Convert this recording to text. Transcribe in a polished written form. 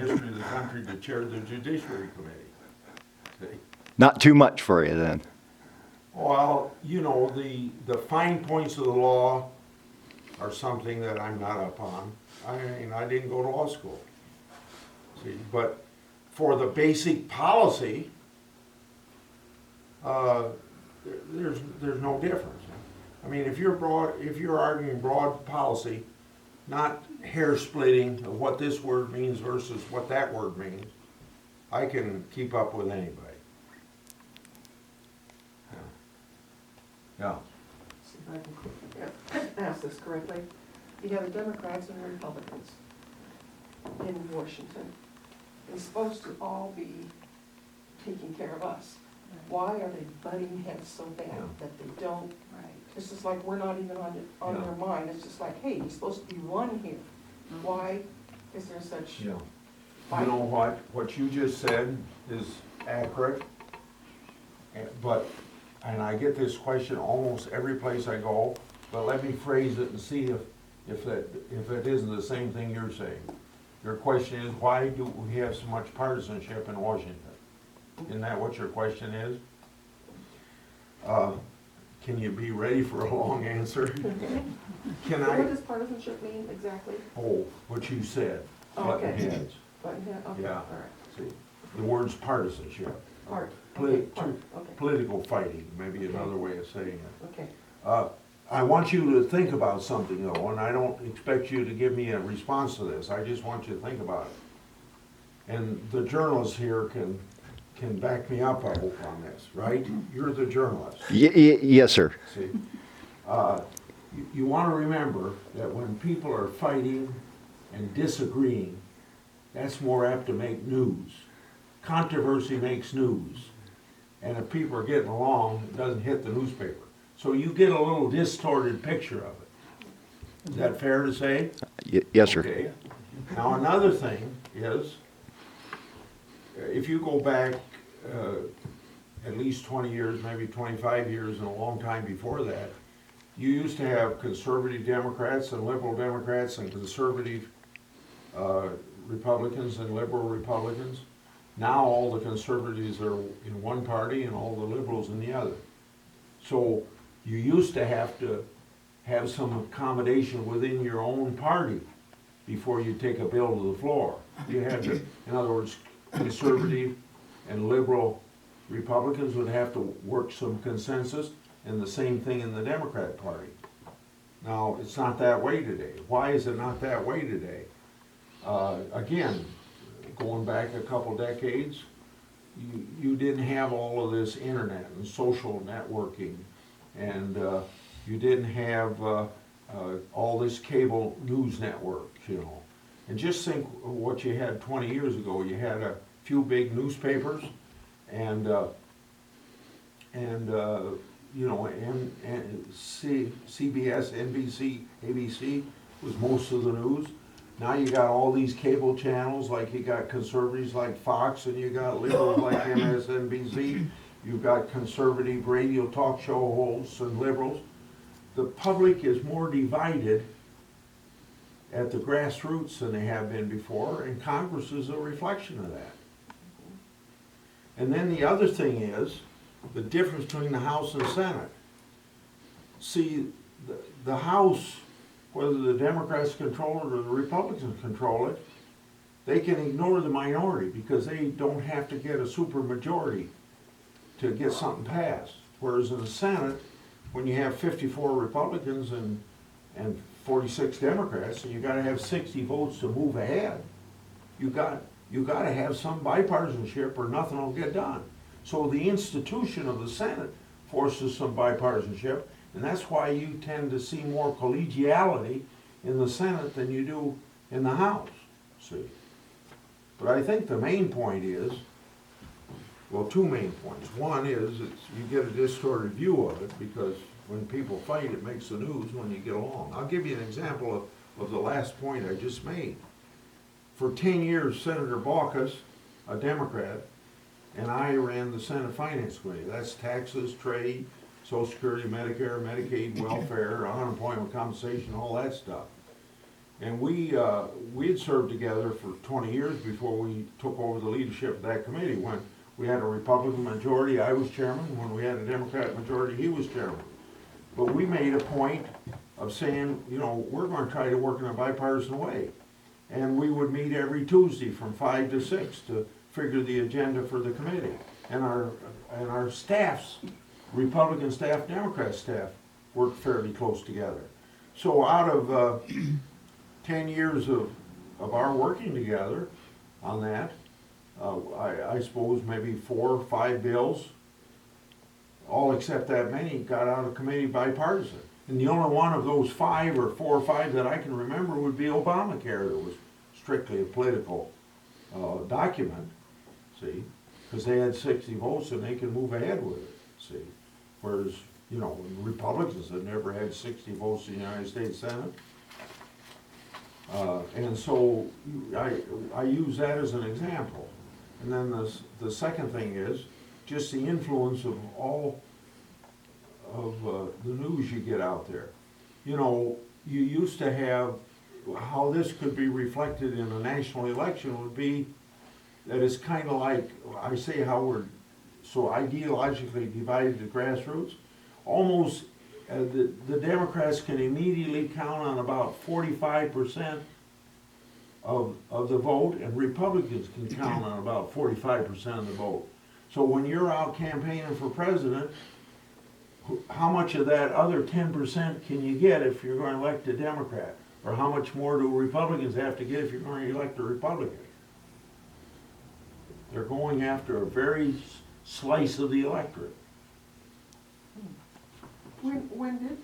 history of the country to chair the Judiciary Committee. See? Not too much for you then. Well, you know, the fine points of the law are something that I'm not up on. I mean, I didn't go to law school. See, but for the basic policy, there's no difference. I mean, if you're arguing broad policy, not hair splitting of what this word means versus what that word means, I can keep up with anybody. Yeah. See if I can ask this correctly. You have the Democrats and the Republicans in Washington. They're supposed to all be taking care of us. Why are they butting heads so bad Yeah. that they don't? Right. It's just like we're not even on Yeah. their mind. It's just like, hey, you're supposed to be one here. Why is there such? You know what you just said is accurate, and I get this question almost every place I go, but let me phrase it and see if it isn't the same thing you're saying. Your question is, why do we have so much partisanship in Washington? Isn't that what your question is? Can you be ready for a long answer? Can What I? does partisanship mean exactly? Oh, what you said, Oh, button okay. heads. Button head, okay, Yeah. all right. See, the word's partisanship. Part, Poli- okay, part, okay, Political fighting, maybe another way of saying it. okay. I want you to think about something though, and I don't expect you to give me a response to this, I just want you to think about it. And the journalists here can back me up, I hope, on this, right? You're the journalist, Yes, sir. see? You wanna remember that when people are fighting and disagreeing, that's more apt to make news. Controversy makes news. And if people are getting along, it doesn't hit the newspaper. So you get a little distorted picture of it. Is that fair to say? Yes, sir. Okay. Now, another thing is, if you go back at least 20 years, maybe 25 years, and a long time before that, you used to have conservative Democrats and liberal Democrats and conservative Republicans and liberal Republicans. Now all the conservatives are in one party and all the liberals in the other. So you used to have some accommodation within your own party before you take a bill to the floor. You had to, in other words, conservative and liberal Republicans would have to work some consensus, and the same thing in the Democrat Party. Now, it's not that way today. Why is it not that way today? Again, going back a couple decades, you didn't have all of this internet and social networking, and you didn't have all this cable news networks, you know. And just think what you had 20 years ago. You had a few big newspapers, and you know, CBS, NBC, ABC was most of the news. Now you got all these cable channels, like you got conservatives like Fox, and you got liberals like MSNBC. You've got conservative radio talk show hosts and liberals. The public is more divided at the grassroots than they have been before, and Congress is a reflection of that. And then the other thing is the difference between the House and Senate. See, the House, whether the Democrats control it or the Republicans control it, they can ignore the minority because they don't have to get a supermajority to get something passed. Whereas in the Senate, when you have 54 Republicans and 46 Democrats, and you gotta have 60 votes to move ahead, you gotta have some bipartisanship or nothing will get done. So the institution of the Senate forces some bipartisanship, and that's why you tend to see more collegiality in the Senate than you do in the House, see? But I think the main point is, well, two main points. One is you get a distorted view of it because when people fight, it makes the news when you get along. I'll give you an example of the last point I just made. For 10 years, Senator Baucus, a Democrat, and I ran the Senate Finance Committee. That's taxes, trade, Social Security, Medicare, Medicaid, welfare, unemployment compensation, all that stuff. And we had served together for 20 years before we took over the leadership of that committee. When we had a Republican majority, I was chairman. When we had a Democrat majority, he was chairman. But we made a point of saying, you know, we're gonna try to work in a bipartisan way. And we would meet every Tuesday from 5 to 6 to figure the agenda for the committee. And our staffs, Republican staff, Democrat staff, worked fairly close together. So out of 10 years of our working together on that, I suppose maybe 4 or 5 bills, all except that many, got out of committee bipartisan. And the only one of those 5 or 4 or 5 that I can remember would be Obamacare. It was strictly a political document, see? Because they had 60 votes and they could move ahead with it, see? Whereas, you know, Republicans had never had 60 votes in the United States Senate. And so I use that as an example. And then the second thing is just the influence of all of the news you get out there. You know, you used to have, how this could be reflected in a national election would be that it's kind of like, I say how we're so ideologically divided to grassroots. Almost the Democrats can immediately count on about 45% of the vote, and Republicans can count on about 45% of the vote. So when you're out campaigning for president, how much of that other 10% can you get if you're going to elect a Democrat? Or how much more do Republicans have to get if you're going to elect a Republican? They're going after a very slice of the electorate. When did